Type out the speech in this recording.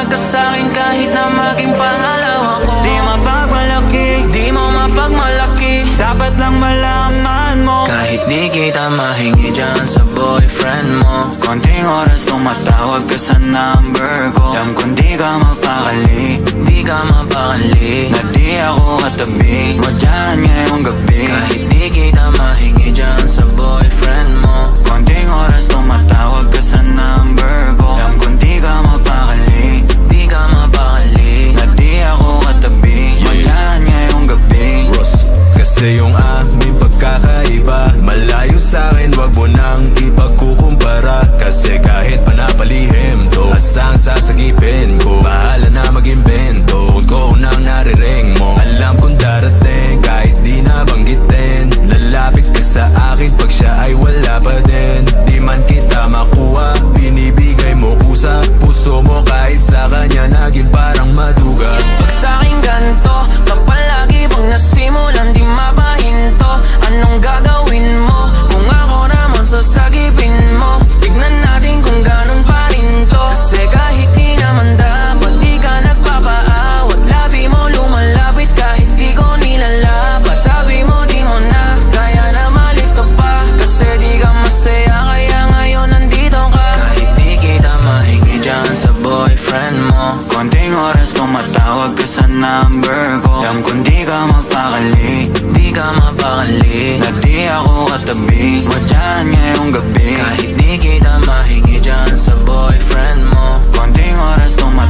ka sa'kin kahit na maging pangalawa ko. Di mapagmalaki, di mo mapagmalaki, dapat lang malaman mo. Kahit di kita mahingi dyan sa boyfriend mo, konting oras tumatawag ka sa number ko. Alam kong di ka mapakali, di ka mapakali, na di ako katabi mo dyan ngayong gabi. Kahit di kita mahingi dyan sa boyfriend mo, konting oras tumatawag ka sa number ko. Alam kong di ka mapakali, di ka mapakali, na di ako katabi mo dyan ngayong gabi. Ross, kasi yung aming pagkakaiba malayo sa'kin, wag mo nang ipagkukumpara. Kasi kahit panapalihim to, asang sasagipin ko, bahala na mag-imbento. Huwag ko nang naririnig mo, alam kong darating kahit di nabanggitin. Lalapit ka sa akin pag siya ay wala pa din. Di man kita makuha, binibigay mo kusa. Puso mo kahit sa kanya naging parang maduga. Pag sa'king ganto, kapalagi pag nasimulan di mapahinto. Anong gagawin mo kung ako naman sasagipin mo? Tignan natin kung ganun pa rin to. Kasi kahit di naman dapat di ka nagpapaawat, labi mo lumalapit kahit di ko nilalabas. Sabi mo di mo na kaya na malito pa, kasi di ka masaya kaya ngayon nandito ka. Kahit di kita mahingi dyan sa boyfriend mo, konting oras tumatawag ka sa number ko. Alam kong di ka mapakali, di ka mapakali, na di ako katabi mo dyan ngayong gabi. Kahit di kita mahingi dyan sa boyfriend mo, konting oras tumatawag